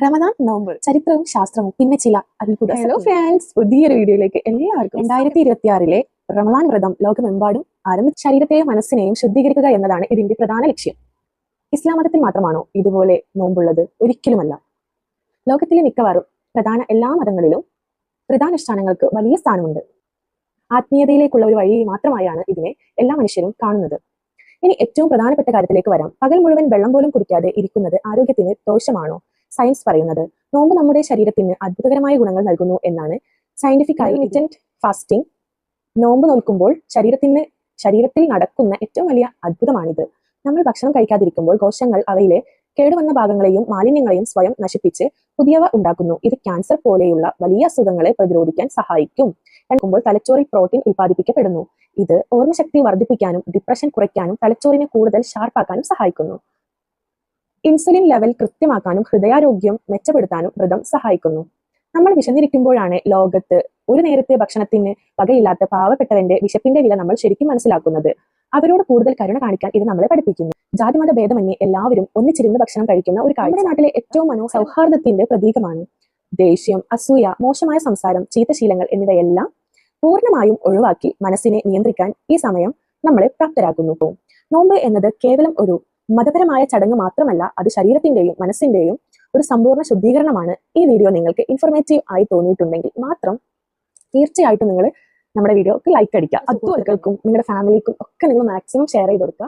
റമദാൻ നോമ്പ് ചരിത്രവും ശാസ്ത്രവും പിന്നെ ചില അത്ഭുത. ഹലോ ഫ്രണ്ട്സ്, പുതിയൊരു വീഡിയോയിലേക്ക് എല്ലാവർക്കും 2026 റമദാൻ വ്രതം ലോകമെമ്പാടും ആരംഭിച്ച ശരീരത്തെയും മനസ്സിനെയും ശുദ്ധീകരിക്കുക എന്നതാണ് ഇതിന്റെ പ്രധാന ലക്ഷ്യം. ഇസ്ലാം മതത്തിൽ മാത്രമാണോ ഇതുപോലെ നോമ്പുള്ളത്? ഒരിക്കലുമല്ല. ലോകത്തിലെ മിക്കവാറും എല്ലാ മതങ്ങളിലും വ്രതാനുഷ്ഠാനങ്ങൾക്ക് വലിയ സ്ഥാനമുണ്ട്. ആത്മീയതയിലേക്കുള്ള ഒരു വഴി മാത്രമായാണ് ഇതിനെ എല്ലാ മനുഷ്യരും കാണുന്നത്. ഇനി ഏറ്റവും പ്രധാനപ്പെട്ട കാര്യത്തിലേക്ക് വരാം. പകൽ മുഴുവൻ വെള്ളം പോലും കുടിക്കാതെ ഇരിക്കുന്നത് ആരോഗ്യത്തിന് ദോഷമാണോ? സയൻസ് പറയുന്നത് നോമ്പ് നമ്മുടെ ശരീരത്തിന് അത്ഭുതകരമായ ഗുണങ്ങൾ നൽകുന്നു എന്നാണ്. സയന്റിഫിക്കായി ഇന്റർമിറ്റന്റ് ഫാസ്റ്റിംഗ്, നോമ്പ് നോൽക്കുമ്പോൾ ശരീരത്തിൽ നടക്കുന്ന ഏറ്റവും വലിയ അത്ഭുതമാണിത്. നമ്മൾ ഭക്ഷണം കഴിക്കാതിരിക്കുമ്പോൾ കോശങ്ങൾ അവയിലെ കേടുവന്ന ഭാഗങ്ങളെയും മാലിന്യങ്ങളെയും സ്വയം നശിപ്പിച്ച് പുതിയവ ഉണ്ടാക്കുന്നു. ഇത് ക്യാൻസർ പോലെയുള്ള വലിയ അസുഖങ്ങളെ പ്രതിരോധിക്കാൻ സഹായിക്കും. തലച്ചോറിൽ പ്രോട്ടീൻ ഉൽപ്പാദിപ്പിക്കപ്പെടുന്നു. ഇത് ഓർമ്മശക്തി വർദ്ധിപ്പിക്കാനും ഡിപ്രഷൻ കുറയ്ക്കാനും തലച്ചോറിനെ കൂടുതൽ ഷാർപ്പാക്കാനും സഹായിക്കുന്നു. ഇൻസുലിൻ ലെവൽ കൃത്യമാക്കാനും ഹൃദയാരോഗ്യം മെച്ചപ്പെടുത്താനും വ്രതം സഹായിക്കുന്നു. നമ്മൾ വിശന്നിരിക്കുമ്പോഴാണ് ലോകത്ത് ഒരു നേരത്തെ ഭക്ഷണത്തിന് വകയില്ലാത്ത പാവപ്പെട്ടവന്റെ വിശപ്പിന്റെ വില നമ്മൾ ശരിക്കും മനസ്സിലാക്കുന്നത്. അവരോട് കൂടുതൽ കരുണ കാണിക്കാൻ ഇത് നമ്മളെ പഠിപ്പിക്കുന്നു. ജാതിമത ഭേദമന്യേ എല്ലാവരും ഒന്നിച്ചിരുന്ന് ഭക്ഷണം കഴിക്കുന്ന ഒരു കാഴ്ച നമ്മുടെ നാട്ടിലെ ഏറ്റവും സൗഹാർദ്ദത്തിന്റെ പ്രതീകമാണ്. ദേഷ്യം, അസൂയ, മോശമായ സംസാരം, ചീത്തശീലങ്ങൾ എന്നിവയെല്ലാം പൂർണ്ണമായും ഒഴിവാക്കി മനസ്സിനെ നിയന്ത്രിക്കാൻ ഈ സമയം നമ്മളെ പ്രാപ്തരാക്കുന്നു. നോമ്പ് എന്നത് കേവലം ഒരു മതപരമായ ചടങ്ങ് മാത്രമല്ല, അത് ശരീരത്തിന്റെയും മനസ്സിന്റെയും ഒരു സമ്പൂർണ്ണ ശുദ്ധീകരണമാണ്. ഈ വീഡിയോ നിങ്ങൾക്ക് ഇൻഫോർമേറ്റീവ് ആയി തോന്നിയിട്ടുണ്ടെങ്കിൽ മാത്രം തീർച്ചയായിട്ടും നിങ്ങൾ നമ്മുടെ വീഡിയോക്ക് ലൈക്ക് അടിക്കുക. അതുപോലെക്കും നിങ്ങളുടെ ഫാമിലിക്കും ഒക്കെ നിങ്ങൾ മാക്സിമം ഷെയർ ചെയ്ത് കൊടുക്കുക.